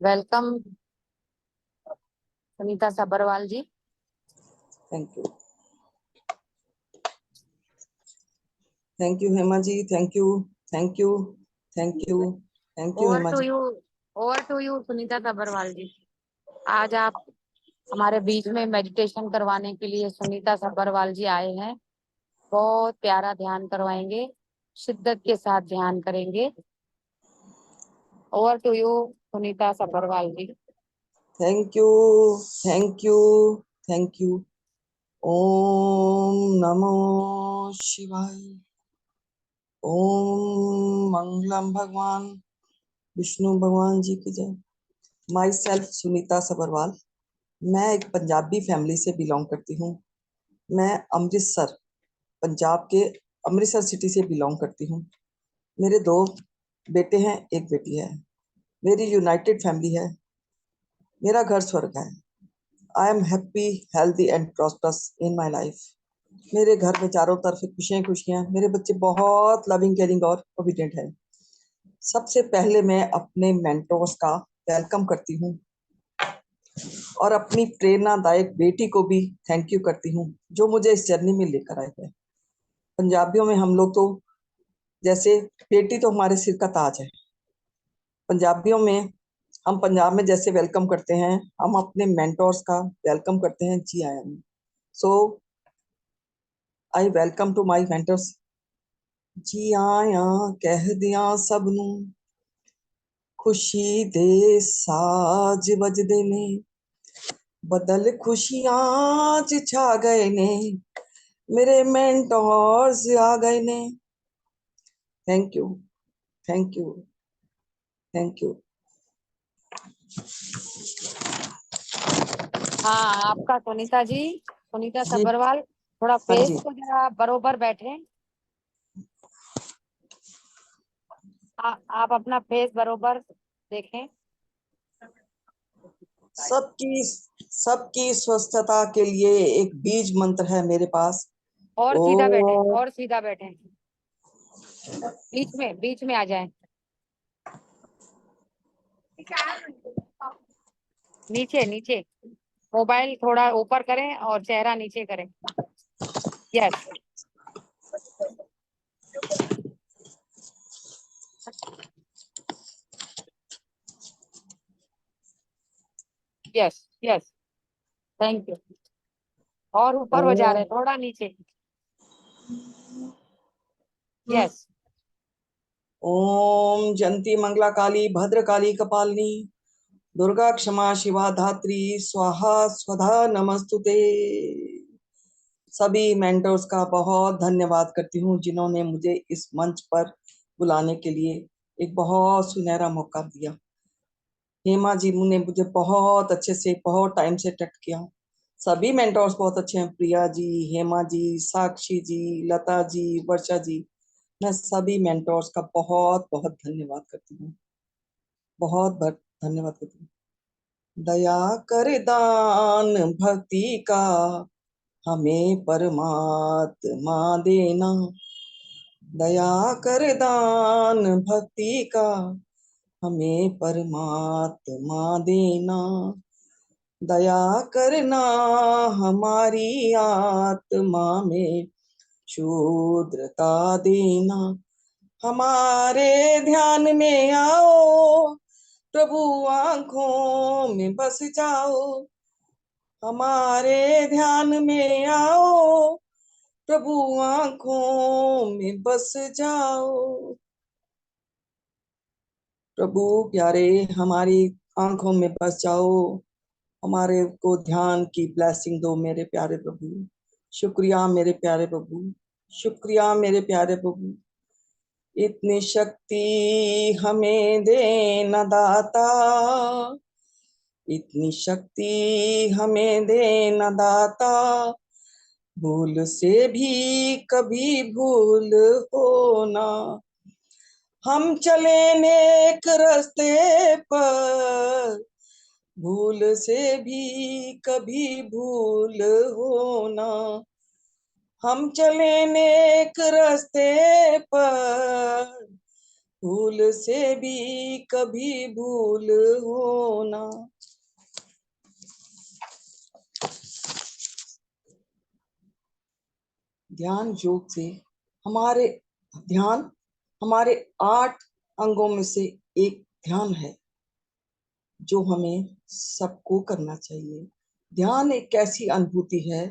Welcome Sunita Sabharwal ji. Thank you. Thank you Hema ji. Thank you. Thank you. Thank you. Thank you Hema ji. Over to you Sunita Sabharwal ji. आज आप हमारे बीच में meditation करवाने के लिए सुनीता सब्बरवाल जी आए हैं। बहुत प्यारा ध्यान करवाएंगे, शिद्दत के साथ ध्यान करेंगे। Over to you Sunita Sabharwal ji. Thank you. Thank you. Thank you. ओम नमो शिवाय। ओम मंगलम भगवान विष्णु भगवान जी की जय। My self Sunita Sabharwal. मैं एक पंजाबी फैमिली से बिलोंग करती हूँ। मैं अमृतसर, पंजाब के अमृतसर सिटी से बिलोंग करती हूँ। मेरे 2 बेटे हैं, 1 बेटी है। मेरी यूनाइटेड फैमिली है। मेरा घर स्वर्ग है। I am happy, healthy and prosperous in my life. मेरे घर में चारों तरफ खुशियां खुशियां। मेरे बच्चे बहुत लविंग, केयरिंग और ओबीडिएंट है। सबसे पहले मैं अपने मेंटोर्स का वेलकम करती हूँ और अपनी प्रेरणादायक बेटी को भी थैंक यू करती हूँ, जो मुझे इस जर्नी में लेकर आए हैं। पंजाबियों में हम लोग तो जैसे बेटी तो हमारे सिर का ताज है। पंजाबियों में हम पंजाब में जैसे वेलकम करते हैं, हम अपने मेंटोर्स का वेलकम करते हैं, जी I am. So I welcome to my mentors. जी आया कह दिया सब नू, खुशी दे साज बजदे ने, बदल खुशियां च छा गए ने, मेरे मेंटोर्स आ गए ने। Thank you. Thank you. Thank you. हाँ, आपका सुनीता जी, सुनीता जी सब्बरवाल, थोड़ा हाँ फेस जी। को जरा बरोबर बैठे। आप अपना फेस बरोबर देखें। सबकी स्वस्थता के लिए एक बीज मंत्र है मेरे पास। और सीधा बैठे, ओ और सीधा बैठे, बीच में आ जाए। नीचे नीचे, मोबाइल थोड़ा ऊपर करें और चेहरा नीचे करें। Yes yes yes, thank you. और ऊपर हो जा रहे, थोड़ा नीचे। यस। ओम जंती मंगला काली भद्र काली कपालिनी, दुर्गा क्षमा शिवा धात्री स्वाहा स्वधा नमस्तुते। सभी मेंटर्स का बहुत धन्यवाद करती हूँ, जिन्होंने मुझे इस मंच पर बुलाने के लिए एक बहुत सुनहरा मौका दिया। हेमा जी ने मुझे बहुत अच्छे से बहुत टाइम से टच किया। सभी मेंटोर्स बहुत अच्छे हैं, प्रिया जी, हेमा जी, साक्षी जी, लता जी, वर्षा जी। मैं सभी मेंटोर्स का बहुत बहुत धन्यवाद करती हूँ। बहुत बहुत धन्यवाद करती हूँ। दया कर दान भक्ति का हमें परमात्मा देना, दया कर दान भक्ति का हमें परमात्मा देना, दया करना हमारी आत्मा में शुद्रता देना, हमारे ध्यान में आओ प्रभु आंखों में बस जाओ, हमारे ध्यान में आओ प्रभु आंखों में बस जाओ। प्रभु प्यारे हमारी आंखों में बस जाओ, हमारे को ध्यान की ब्लेसिंग दो मेरे प्यारे प्रभु। शुक्रिया मेरे प्यारे प्रभु, शुक्रिया मेरे प्यारे प्रभु। इतनी शक्ति हमें देना दाता, इतनी शक्ति हमें देना दाता, भूल से भी कभी भूल होना, हम चले नेक रास्ते पर, भूल से भी कभी भूल होना, हम चले नेक रास्ते पर, भूल से भी कभी भूल होना। ध्यान योग से हमारे ध्यान हमारे 8 अंगों में से एक ध्यान है जो हमें सबको करना चाहिए। ध्यान एक ऐसी अनुभूति है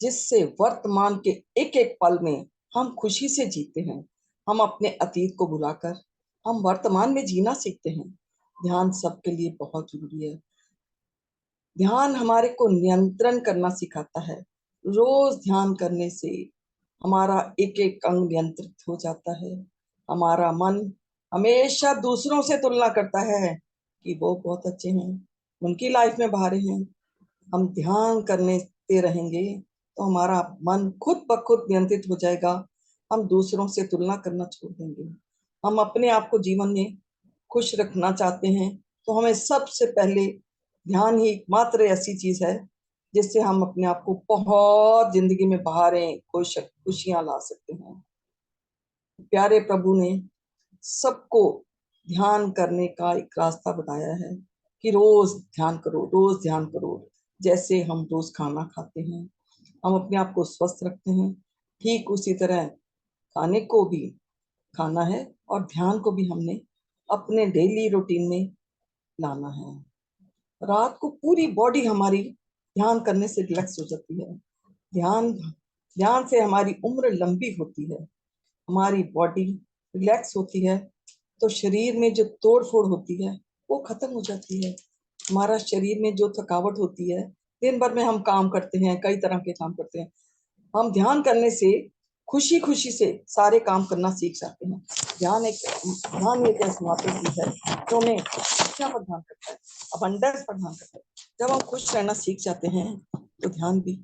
जिससे वर्तमान के एक एक पल में हम खुशी से जीते हैं। हम अपने अतीत को भुलाकर हम वर्तमान में जीना सीखते हैं। ध्यान सबके लिए बहुत जरूरी है। ध्यान हमारे को नियंत्रण करना सिखाता है। रोज ध्यान करने से हमारा एक एक अंग नियंत्रित हो जाता है। हमारा मन हमेशा दूसरों से तुलना करता है कि वो बहुत अच्छे हैं, उनकी लाइफ में बाहर हैं। हम ध्यान करने ते रहेंगे तो हमारा मन खुद ब खुद नियंत्रित हो जाएगा। हम दूसरों से तुलना करना छोड़ देंगे। हम अपने आप को जीवन में खुश रखना चाहते हैं तो हमें सबसे पहले ध्यान ही मात्र ऐसी चीज है जिससे हम अपने आप को बहुत जिंदगी में बहारें खुशियां ला सकते हैं। प्यारे प्रभु ने सबको ध्यान करने का एक रास्ता बताया है कि रोज ध्यान करो, रोज ध्यान करो। जैसे हम रोज खाना खाते हैं, हम अपने आप को स्वस्थ रखते हैं, ठीक उसी तरह खाने को भी खाना है और ध्यान को भी हमने अपने डेली रूटीन में लाना है। रात को पूरी बॉडी हमारी ध्यान करने से रिलैक्स हो जाती है। ध्यान ध्यान से हमारी उम्र लंबी होती है, हमारी बॉडी रिलैक्स होती है, तो शरीर में जो तोड़ फोड़ होती है वो खत्म हो जाती है। हमारा शरीर में जो थकावट होती है, दिन भर में हम काम करते हैं, कई तरह के काम करते हैं, हम ध्यान करने से खुशी खुशी से सारे काम करना सीख जाते हैं। ध्यान एक ऐसी मात्र चीज है जो हमें खुशियां प्रदान करता है, अबंडेंस प्रदान करता है। जब हम खुश रहना सीख जाते हैं तो ध्यान भी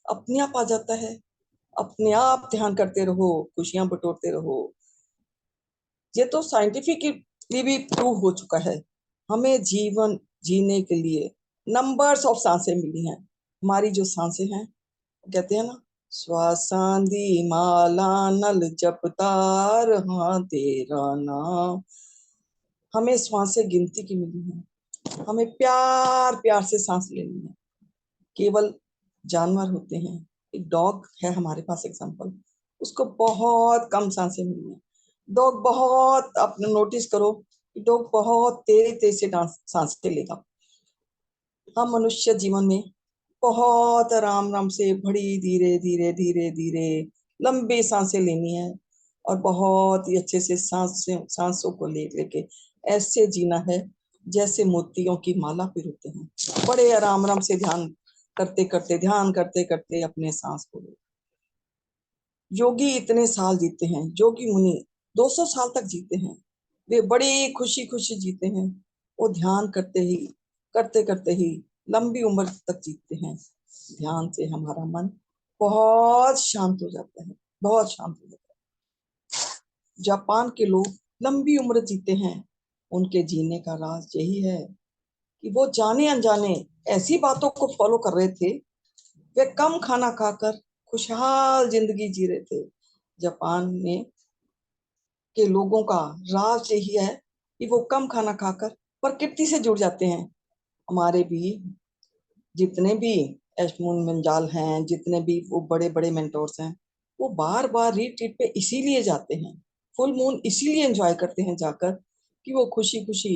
अपने आप आ जाता है। अपने आप ध्यान करते रहो, खुशियां बटोरते रहो। ये तो साइंटिफिकली भी प्रूव हो चुका है। हमें जीवन जीने के लिए नंबर्स ऑफ सांसें मिली हैं। हमारी जो सांसें हैं, कहते हैं ना, श्वासांदी माला नल जपतार, हाँ तेरा नाम। हमें सांसें गिनती की मिली हैं। हमें प्यार प्यार से सांस लेनी है। केवल जानवर होते हैं, एक डॉग है हमारे पास एग्जांपल, उसको बहुत कम सांसें मिली हैं। डॉग बहुत, आपने नोटिस करो, डॉग बहुत तेज तेज से सांसें लेगा। हम मनुष्य जीवन में बहुत आराम आराम से बड़ी धीरे धीरे धीरे धीरे लंबी सांसें लेनी है और बहुत ही अच्छे से सांसों को ले लेके ऐसे जीना है जैसे मोतियों की माला पिरोते हैं। बड़े आराम आराम से ध्यान करते करते अपने सांस को लो। योगी इतने साल जीते हैं, योगी मुनि 200 साल तक जीते हैं। वे बड़ी खुशी खुशी जीते हैं। वो ध्यान करते करते ही लंबी उम्र तक जीते हैं। ध्यान से हमारा मन बहुत शांत हो जाता है, बहुत शांत हो जाता है। जापान के लोग लंबी उम्र जीते हैं। उनके जीने का राज यही है कि वो जाने अनजाने ऐसी बातों को फॉलो कर रहे थे। वे कम खाना खाकर खुशहाल जिंदगी जी रहे थे। जापान में के लोगों का राज यही है कि वो कम खाना खाकर प्रकृति से जुड़ जाते हैं। हमारे भी जितने भी एशमून मंजाल हैं, जितने भी वो बड़े बड़े मेंटोर्स हैं, वो बार बार रिट्रीट पे इसीलिए जाते हैं, फुल मून इसीलिए एंजॉय करते हैं जाकर कि वो खुशी खुशी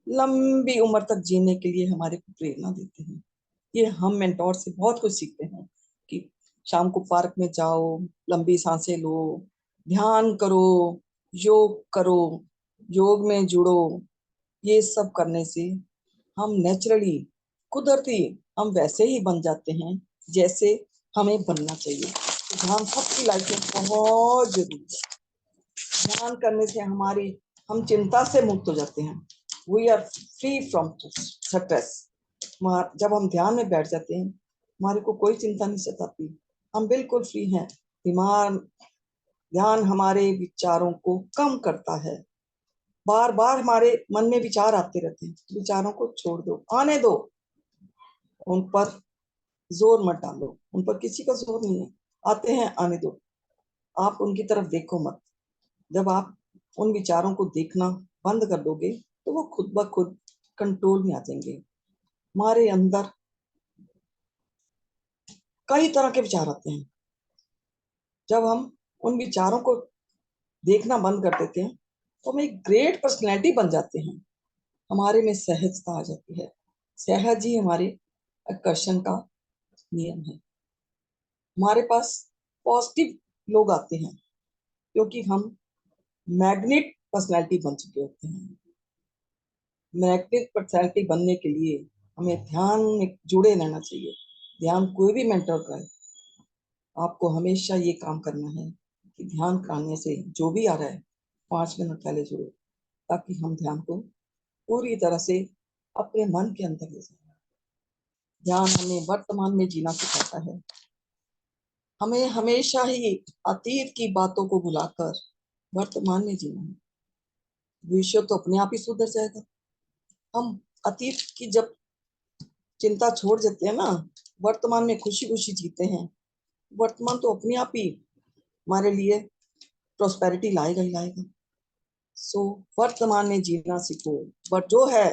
लंबी उम्र तक जीने के लिए हमारे को प्रेरणा देते हैं। ये हम मेंटोर से बहुत कुछ सीखते हैं कि शाम को पार्क में जाओ, लंबी सांसें लो, ध्यान करो, योग करो, योग में जुड़ो। ये सब करने से हम नेचुरली, कुदरती, हम वैसे ही बन जाते हैं जैसे हमें बनना चाहिए। तो ध्यान सबकी लाइफ में बहुत जरूरी है। ध्यान करने से हम चिंता से मुक्त हो जाते हैं। We are free from stress. जब हम ध्यान में बैठ जाते हैं, हमारे को कोई चिंता नहीं सताती, हम बिल्कुल फ्री हैं। दिमाग ध्यान हमारे विचारों को कम करता है। बार बार हमारे मन में विचार आते रहते हैं, विचारों को छोड़ दो, आने दो, उन पर जोर मत डालो, उन पर किसी का जोर नहीं है। आते हैं, आने दो, आप उनकी तरफ देखो मत। जब आप उन विचारों को देखना बंद कर दोगे तो वो खुद ब खुद कंट्रोल में आ जाएंगे। हमारे अंदर कई तरह के विचार आते हैं। जब हम उन विचारों को देखना बंद कर देते हैं तो हम एक ग्रेट पर्सनैलिटी बन जाते हैं। हमारे में सहजता आ जाती है। सहज ही हमारे आकर्षण का नियम है। हमारे पास पॉजिटिव लोग आते हैं क्योंकि हम मैग्नेट पर्सनैलिटी बन चुके होते हैं। मैग्नेट पर्सनैलिटी बनने के लिए हमें ध्यान में जुड़े रहना चाहिए। ध्यान कोई भी मेंटर का है, आपको हमेशा ये काम करना है कि ध्यान करने से जो भी आ रहा है 5 मिनट पहले जुड़ो, ताकि हम ध्यान को पूरी तरह से अपने मन के अंदर ले जाए। ध्यान हमें वर्तमान में जीना सिखाता है। हमें हमेशा ही अतीत की बातों को भुलाकर वर्तमान में जीना है। भविष्य तो अपने आप ही सुधर जाएगा। हम अतीत की जब चिंता छोड़ देते हैं ना, वर्तमान में खुशी खुशी जीते हैं, वर्तमान तो अपने आप ही हमारे लिए प्रोस्पेरिटी लाएगा ही लाएगा। सो वर्तमान में जीना सीखो। बट जो है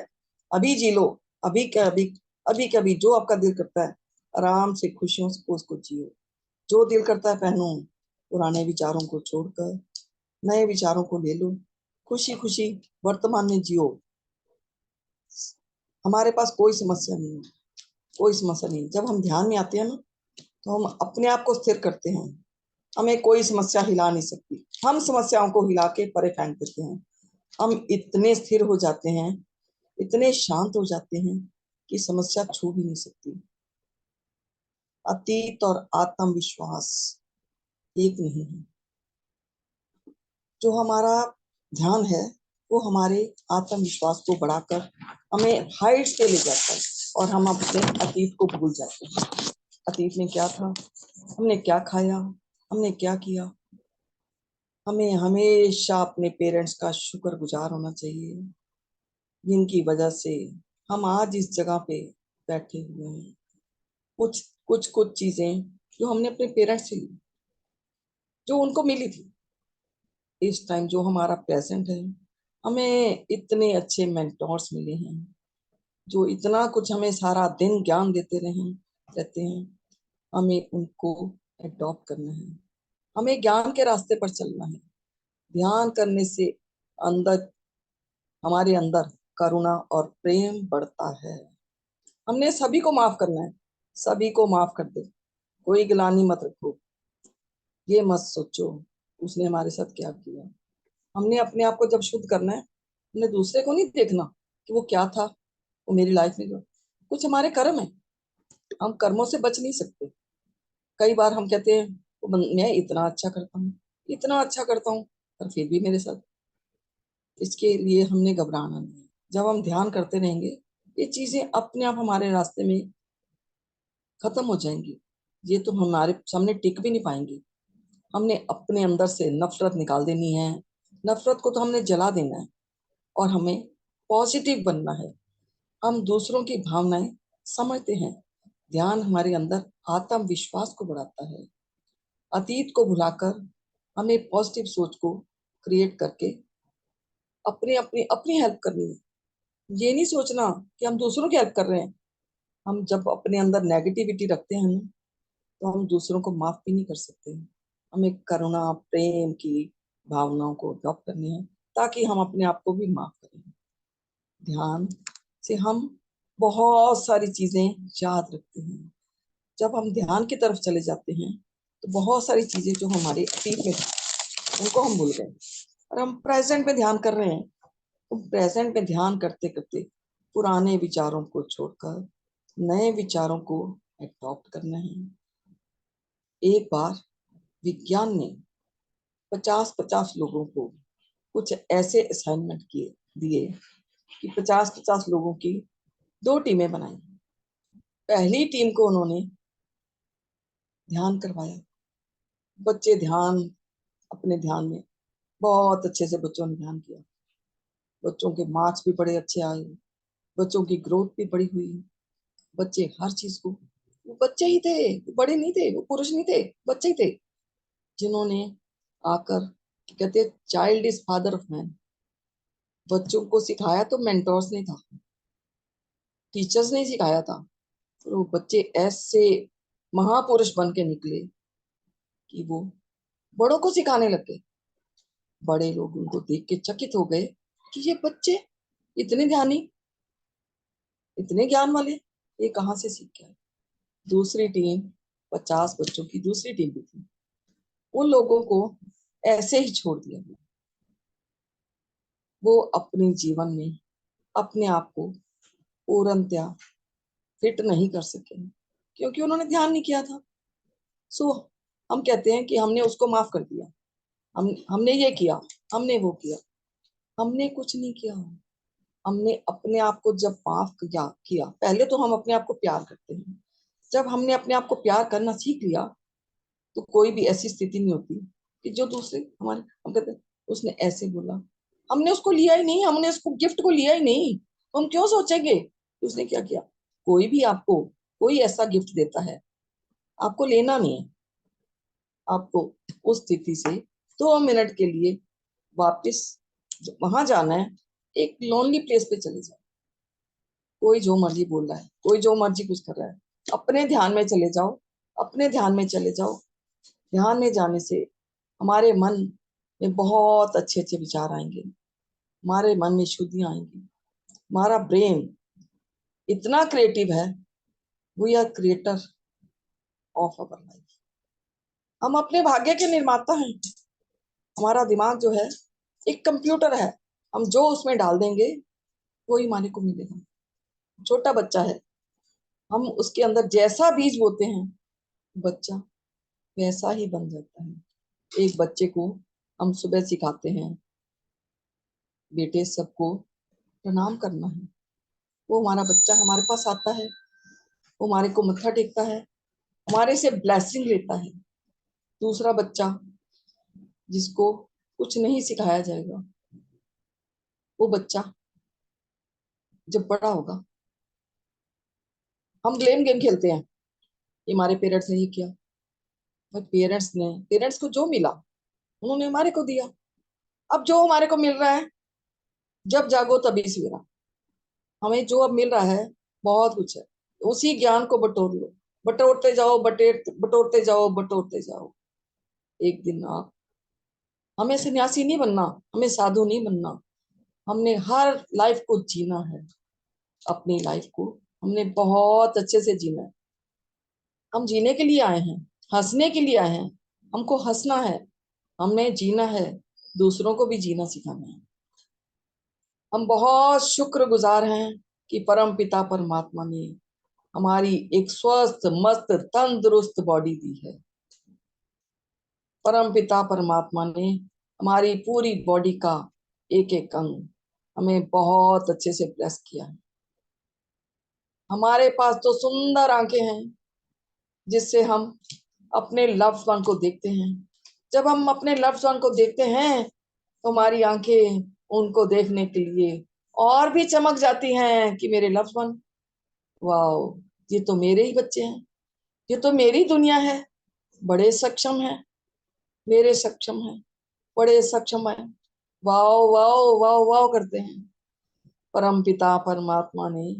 अभी जी लो, अभी का अभी, अभी का अभी। जो आपका दिल करता है आराम से खुशियों से उसको जियो। जो दिल करता है पहनो, पुराने विचारों को छोड़कर नए विचारों को ले लो। खुशी खुशी वर्तमान में जियो। हमारे पास कोई समस्या नहीं है, कोई समस्या नहीं। जब हम ध्यान में आते हैं ना तो हम अपने आप को स्थिर करते हैं। हमें कोई समस्या हिला नहीं सकती। हम समस्याओं को हिला के परे फेंक देते हैं। हम इतने स्थिर हो जाते हैं, इतने शांत हो जाते हैं कि समस्या छू भी नहीं सकती। अतीत और आत्मविश्वास एक नहीं है। जो हमारा ध्यान है वो हमारे आत्मविश्वास को बढ़ाकर हमें हाइट्स पे ले जाता है और हम अपने अतीत को भूल जाते हैं। अतीत में क्या था, हमने क्या खाया, हमने क्या किया। हमें हमेशा अपने पेरेंट्स का शुक्रगुजार होना चाहिए, जिनकी वजह से हम आज इस जगह पे बैठे हुए हैं। कुछ कुछ कुछ चीजें जो हमने अपने पेरेंट्स से ली, जो उनको मिली थी। इस टाइम जो हमारा प्रेजेंट है, हमें इतने अच्छे मेंटोर्स मिले हैं जो इतना कुछ हमें सारा दिन ज्ञान देते रहे रहते हैं। हमें उनको एडॉप्ट करना है। हमें ज्ञान के रास्ते पर चलना है। ध्यान करने से अंदर, हमारे अंदर करुणा और प्रेम बढ़ता है। हमने सभी को माफ करना है। सभी को माफ कर दे। कोई गिलानी मत रखो। ये मत सोचो उसने हमारे साथ क्या किया। हमने अपने आप को जब शुद्ध करना है, हमने दूसरे को नहीं देखना कि वो क्या था, वो मेरी लाइफ में जो कुछ हमारे कर्म है। हम कर्मों से बच नहीं सकते। कई बार हम कहते हैं मैं इतना अच्छा करता हूँ, इतना अच्छा करता हूँ, पर फिर भी मेरे साथ। इसके लिए हमने घबराना नहीं है। जब हम ध्यान करते रहेंगे ये चीजें अपने आप हमारे रास्ते में खत्म हो जाएंगी। ये तो हमारे सामने टिक भी नहीं पाएंगी। हमने अपने अंदर से नफरत निकाल देनी है। नफरत को तो हमने जला देना है और हमें पॉजिटिव बनना है। हम दूसरों की भावनाएं समझते हैं। ध्यान हमारे अंदर आत्मविश्वास को बढ़ाता है। अतीत को भुलाकर हमें पॉजिटिव सोच को क्रिएट करके अपने अपनी अपनी हेल्प करनी है। ये नहीं सोचना कि हम दूसरों की हेल्प कर रहे हैं। हम जब अपने अंदर नेगेटिविटी रखते हैं ना, तो हम दूसरों को माफ भी नहीं कर सकते। हमें करुणा प्रेम की भावनाओं को अडॉप्ट करनी है ताकि हम अपने आप को भी माफ करें। ध्यान से हम बहुत सारी चीजें याद रखते हैं। जब हम ध्यान की तरफ चले जाते हैं तो बहुत सारी चीजें जो हमारे अतीत में थी उनको हम भूल गए और हम प्रेजेंट में ध्यान कर रहे हैं। तो प्रेजेंट में ध्यान करते करते पुराने विचारों को छोड़कर नए विचारों को अडॉप्ट करना है। एक बार विज्ञान ने 50-50 लोगों को कुछ ऐसे असाइनमेंट किए दिए कि 50-50 लोगों की 2 टीमें बनाई। पहली टीम को उन्होंने ध्यान करवाया। बच्चे ध्यान, अपने ध्यान में बहुत अच्छे से बच्चों ने ध्यान किया। बच्चों के मार्क्स भी बड़े अच्छे आए, बच्चों की ग्रोथ भी बड़ी हुई। बच्चे हर चीज को वो बच्चे ही थे, वो बड़े नहीं थे, वो पुरुष नहीं थे, बच्चे ही थे, जिन्होंने आकर, कहते child is father of man. बच्चों को सिखाया तो मेंटोर्स ने था, टीचर्स ने सिखाया था। और वो बच्चे ऐसे महापुरुष बन के निकले कि वो बड़ों को सिखाने लगे। बड़े लोग उनको देख के चकित हो गए कि ये बच्चे इतने ध्यानी, इतने ज्ञान वाले, ये कहाँ से सीख गए। दूसरी टीम, 50 बच्चों की दूसरी टीम भी थी, उन लोगों को ऐसे ही छोड़ दिया गया। वो अपने जीवन में अपने आप को पूर्णतया फिट नहीं कर सके, क्योंकि उन्होंने ध्यान नहीं किया था। सो हम कहते हैं कि हमने उसको माफ कर दिया, हमने ये किया, हमने वो किया। हमने कुछ नहीं किया। हमने अपने आप को जब माफ किया, पहले तो हम अपने आप को प्यार करते हैं। जब हमने अपने आप को प्यार करना सीख लिया, तो कोई भी ऐसी स्थिति नहीं होती कि जो दूसरे हमारे, हम कहते हैं उसने ऐसे बोला, हमने उसको लिया ही नहीं, हमने उसको गिफ्ट को लिया ही नहीं, तो हम क्यों सोचेंगे कि उसने क्या किया। कोई भी आपको कोई ऐसा गिफ्ट देता है, आपको लेना नहीं है, आपको उस स्थिति से 2 मिनट के लिए वापस वहां जाना है, एक लोनली प्लेस पे चले जाओ। कोई जो मर्जी बोल रहा है, कोई जो मर्जी कुछ कर रहा है, अपने ध्यान में चले जाओ, अपने ध्यान में चले जाओ। ध्यान में जाने से हमारे मन में बहुत अच्छे अच्छे विचार आएंगे, हमारे मन में शुद्धियां आएंगी। हमारा ब्रेन इतना क्रिएटिव है, we are creator of our life. हम अपने भाग्य के निर्माता हैं। हमारा दिमाग जो है एक कंप्यूटर है, हम जो उसमें डाल देंगे वो ही हमारे को मिलेगा। छोटा बच्चा है, हम उसके अंदर जैसा बीज बोते हैं, बच्चा वैसा ही बन जाता है। एक बच्चे को हम सुबह सिखाते हैं, बेटे सबको प्रणाम करना है। वो हमारा बच्चा हमारे पास आता है, वो हमारे को मत्था टेकता है, हमारे से ब्लेसिंग लेता है। दूसरा बच्चा जिसको कुछ नहीं सिखाया जाएगा, वो बच्चा जब बड़ा होगा, हम ब्लेम गेम खेलते हैं कि हमारे पेरेंट्स ने ये किया। भाई पेरेंट्स को जो मिला उन्होंने हमारे को दिया। अब जो हमारे को मिल रहा है, जब जागो तभी सवेरा। हमें जो अब मिल रहा है बहुत कुछ है, उसी ज्ञान को बटोर लो, बटोरते जाओ, बटोरते जाओ, बटोरते जाओ। एक दिन आप, हमें सन्यासी नहीं बनना, हमें साधु नहीं बनना, हमने हर लाइफ को जीना है। अपनी लाइफ को हमने बहुत अच्छे से जीना है। हम जीने के लिए आए हैं, हंसने के लिए आए हैं, हमको हंसना है, हमने जीना है, दूसरों को भी जीना सिखाना है। हम बहुत शुक्रगुजार हैं कि परम पिता परमात्मा ने हमारी एक स्वस्थ मस्त तंदुरुस्त बॉडी दी है। परम पिता परमात्मा ने हमारी पूरी बॉडी का एक एक अंग हमें बहुत अच्छे से ब्लेस किया है। हमारे पास तो सुंदर आंखें हैं, जिससे हम अपने लव्ड वन को देखते हैं। जब हम अपने लव्ड वन को देखते हैं, तो हमारी आंखें उनको देखने के लिए और भी चमक जाती हैं कि मेरे लव्ड वन, वाओ, ये तो मेरे ही बच्चे हैं, ये तो मेरी दुनिया है। बड़े सक्षम है, मेरे सक्षम है, बड़े सक्षम है। वाओ वाओ वाओ वाओ करते हैं। परम पिता परमात्मा ने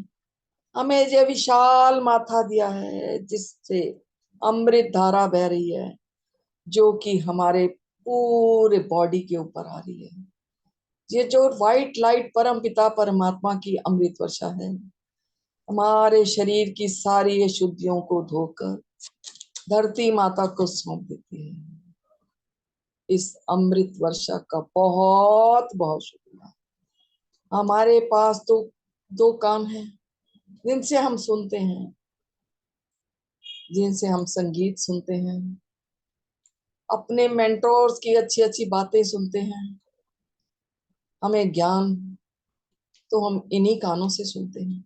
हमें ये विशाल माथा दिया है, जिससे अमृत धारा बह रही है, जो कि हमारे पूरे बॉडी के ऊपर आ रही है। ये जो व्हाइट लाइट परम पिता परमात्मा की अमृत वर्षा है, हमारे शरीर की सारी अशुद्धियों को धोकर धरती माता को सौंप देती है। इस अमृत वर्षा का बहुत बहुत शुक्रिया। हमारे पास तो 2 कान हैं, जिनसे हम सुनते हैं, जिनसे हम संगीत सुनते हैं, अपने मेंटोर्स की अच्छी अच्छी बातें सुनते हैं। हमें ज्ञान तो हम इन्हीं कानों से सुनते हैं।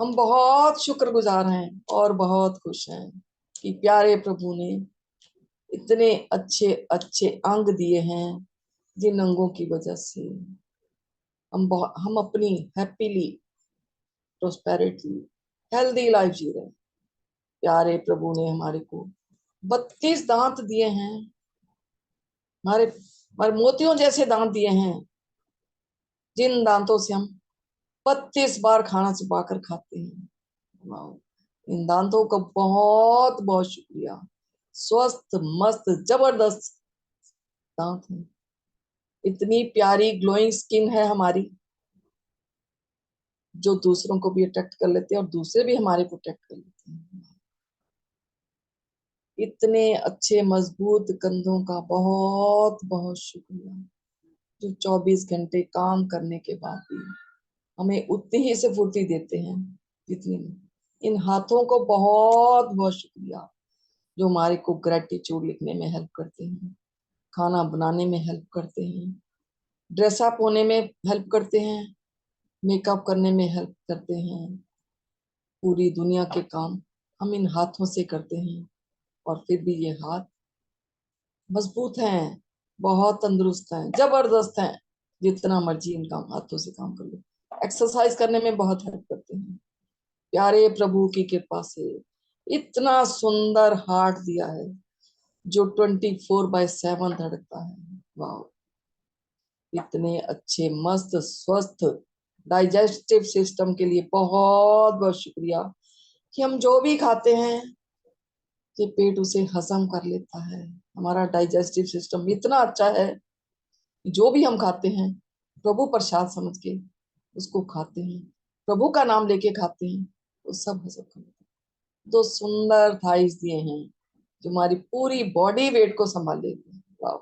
हम बहुत शुक्रगुजार हैं और बहुत खुश हैं कि प्यारे प्रभु ने इतने अच्छे अच्छे अंग दिए हैं, जिन अंगों की वजह से हम अपनी हैप्पीली प्रोस्पेरिटी हेल्दी लाइफ जी रहे हैं। प्यारे प्रभु ने हमारे को 32 दांत दिए हैं, हमारे हमारे मोतियों जैसे दांत दिए हैं, जिन दांतों से हम 32 बार खाना चबा कर खाते हैं। वाह, इन दांतों का बहुत बहुत शुक्रिया। स्वस्थ मस्त जबरदस्त दांत है, इतनी प्यारी ग्लोइंग स्किन है हमारी, जो दूसरों को भी अट्रैक्ट कर लेते हैं और दूसरे भी हमारे को अट्रैक्ट कर लेते हैं। इतने अच्छे मजबूत कंधों का बहुत बहुत शुक्रिया, जो 24 घंटे काम करने के बाद भी हमें उतनी ही से फुर्ती देते हैं जितनी में। इन हाथों को बहुत बहुत शुक्रिया, जो हमारे को ग्रेटिट्यूड लिखने में हेल्प करते हैं, खाना बनाने में हेल्प करते हैं, ड्रेसअप होने में हेल्प करते हैं, मेकअप करने में हेल्प करते हैं। पूरी दुनिया के काम हम इन हाथों से करते हैं, और फिर भी ये हाथ मजबूत हैं, बहुत तंदुरुस्त हैं, जबरदस्त हैं। जितना मर्जी इनका हाथों से काम कर लो, एक्सरसाइज करने में बहुत हेल्प करते हैं। प्यारे प्रभु की कृपा से इतना सुंदर हार्ट दिया है, जो 24/7 धड़कता है। वाह, इतने अच्छे मस्त स्वस्थ डाइजेस्टिव सिस्टम के लिए बहुत बहुत शुक्रिया, कि हम जो भी खाते हैं कि पेट उसे हजम कर लेता है। हमारा डाइजेस्टिव सिस्टम इतना अच्छा है कि जो भी हम खाते हैं प्रभु प्रसाद समझ के उसको खाते हैं, प्रभु का नाम लेके खाते हैं, तो सब हजम कर लेते हैं। दो सुंदर थाइस दिए हैं, जो हमारी पूरी बॉडी वेट को संभाल लेते हैं। वाह,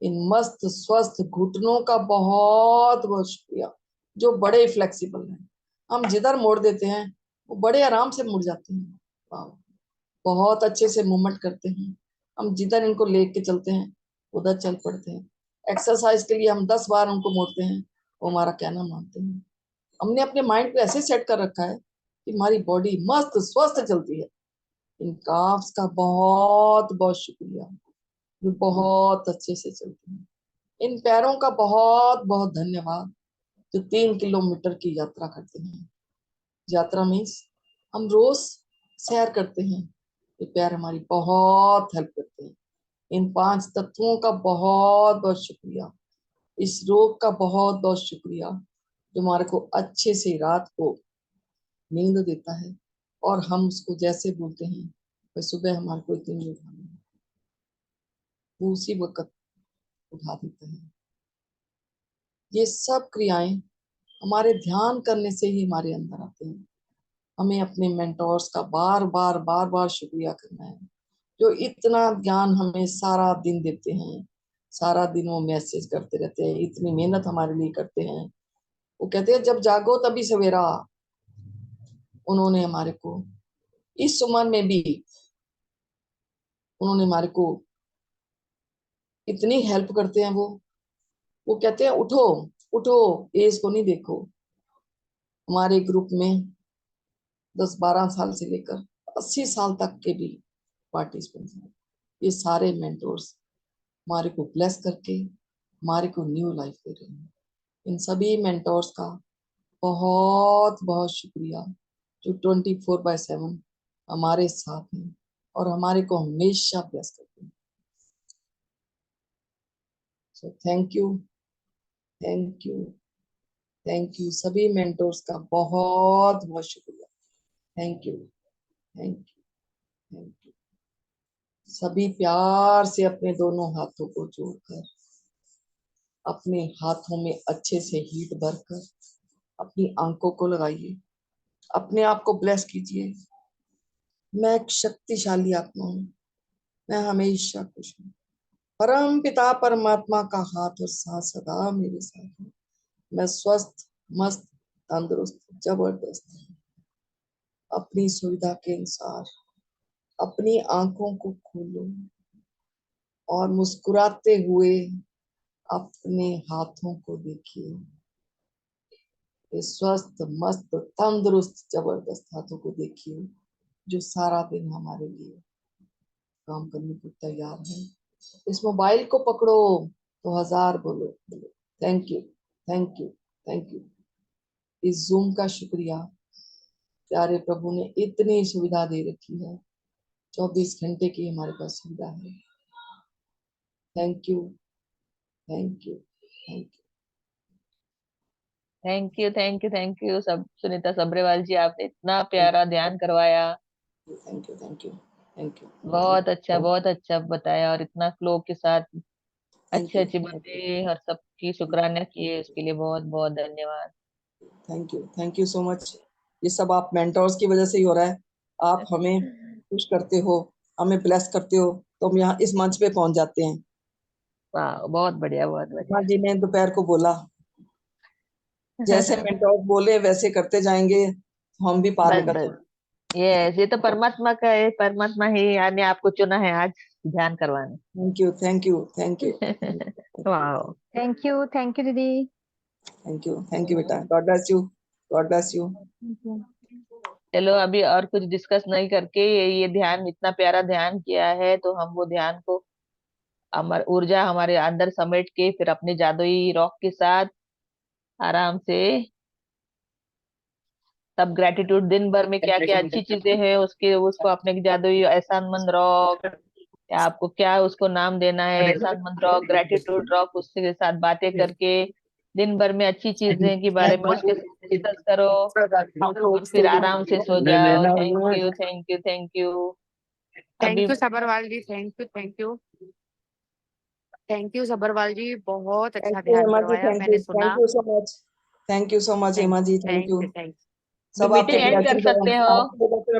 इन मस्त स्वस्थ घुटनों का बहुत बहुत शुक्रिया, जो बड़े फ्लेक्सिबल हैं। हम जिधर मोड़ देते हैं वो बड़े आराम से मुड़ जाते हैं। वाह, बहुत अच्छे से मूवमेंट करते हैं। हम जिधर इनको लेके चलते हैं उधर चल पड़ते हैं। एक्सरसाइज के लिए हम 10 बार उनको मोड़ते हैं, वो हमारा कहना मानते हैं। हमने अपने माइंड को ऐसे सेट कर रखा है कि हमारी बॉडी मस्त स्वस्थ चलती है। इन काफ्स का बहुत बहुत शुक्रिया, जो बहुत अच्छे से चलते हैं। इन पैरों का बहुत बहुत धन्यवाद, जो 3 किलोमीटर की यात्रा करते हैं। यात्रा मीन्स हम रोज सैर करते हैं, ये पैर हमारी बहुत हेल्प करते हैं। इन 5 तत्वों का बहुत बहुत शुक्रिया, इस रोग का बहुत बहुत शुक्रिया, जो हमारे को अच्छे से रात को नींद देता है, और हम उसको जैसे बोलते हैं वह सुबह हमारे को इतनी नींद उठानी है, वो उसी वक्त उठा देता है। ये सब क्रियाएं हमारे ध्यान करने से ही हमारे अंदर आते हैं। हमें अपने मेंटोर्स का बार बार बार बार शुक्रिया करना है, जो इतना ज्ञान हमें सारा दिन देते हैं। सारा दिन वो मैसेज करते रहते हैं, इतनी मेहनत हमारे लिए करते हैं। वो कहते हैं जब जागो तभी सवेरा। उन्होंने हमारे को इस उम्र में भी उन्होंने हमारे को इतनी हेल्प करते हैं। वो कहते हैं उठो उठो, एज को नहीं देखो। हमारे ग्रुप में 10-12 साल से लेकर 80 साल तक के भी पार्टिसिपेंट्स हैं। ये सारे मेंटोर्स हमारे को ब्लेस करके हमारे को न्यू लाइफ दे रहे हैं। इन सभी मेंटोर्स का बहुत बहुत शुक्रिया, जो 24/7 हमारे साथ हैं और हमारे को हमेशा ब्लेस करते हैं। So thank you, thank you, thank you सभी मेंटोर्स का बहुत बहुत शुक्रिया। Thank you, thank you, thank you. सभी प्यार से अपने दोनों हाथों को जोड़कर अपने हाथों में अच्छे से हीट भरकर अपनी आंखों को लगाइए, अपने आप को ब्लेस कीजिए। मैं एक शक्तिशाली आत्मा हूँ, मैं हमेशा खुश हूँ। परम पिता परमात्मा का हाथ और साथ सदा मेरे साथ है। मैं स्वस्थ मस्त तंदुरुस्त जबरदस्त हूँ। अपनी सुविधा के अनुसार अपनी आंखों को खोलो और मुस्कुराते हुए अपने हाथों को देखिए। ये स्वस्थ मस्त तंदुरुस्त जबरदस्त हाथों को देखिए, जो सारा दिन हमारे लिए काम करने को तैयार है। इस मोबाइल को पकड़ो तो 1000 बोलो बोलो thank you, thank you, thank you. इस जूम का शुक्रिया, प्यारे प्रभु ने इतनी सुविधा दे रखी है, 24 घंटे की हमारे पास सुविधा है। Thank you, thank you, thank thank you, thank you, thank you सब सुनीता सब्रेवाल जी, आपने इतना प्यारा ध्यान करवाया। You, thank you, thank you, thank you, बहुत अच्छा बताया, और इतना फ्लो के साथ थैंक अच्छी यू, अच्छी बातें और सबकी शुक्राना किए, उसके लिए बहुत बहुत धन्यवाद। Thank you so much. ये सब आप मेंटोर्स की वजह से ही हो रहा है। आप हमें खुश करते हो, हमें ब्लेस करते हो, तो हम यहाँ इस मंच पे पहुंच जाते हैं। वाह, बहुत बढ़िया, बहुत माँ बढ़िया। जी ने दोपहर को बोला, जैसे मेंटोर बोले वैसे करते जाएंगे, तो हम भी पार बस निकल बस, जाएंगे। ये तो परमात्मा का है, परमात्मा ही यानी आपको चुना है आज ध्यान करवाने। Thank you, thank you, thank you, वाह। थैंक यू दीदी। थैंक यू बेटा। God bless you, God bless you. चलो, अभी और कुछ डिस्कस नहीं करके, ये ध्यान, इतना प्यारा ध्यान किया है, तो हम वो ध्यान को, हमारी ऊर्जा हमारे अंदर समेट के फिर अपने जादुई रॉक के साथ आराम से सब ग्रेटिट्यूड, दिन भर में क्या क्या अच्छी चीजें हैं उसके, उसको अपने जादुई एहसानमंद रॉक, या आपको क्या उसको नाम देना है, एहसानमंद रॉक, ग्रेटिट्यूड रॉक, उसके साथ बातें करके दिन भर में अच्छी चीजें के बारे में उसके साथ डिस्कस करो, और फिर आराम से सो जाओ। Thank you, thank you, thank you. Thank अभी you Sabharwal ji, thank you, thank you, thank you Sabharwal ji, बहुत अच्छा थैंक यू ध्यान हेमा जी, करवाया, मैंने सुना। Thank you so much, thank you so much thank Hema ji, thank thank you. You, thank सब मीटिंग आपके end कर ब्लेसिंग है, सकते हो। आपके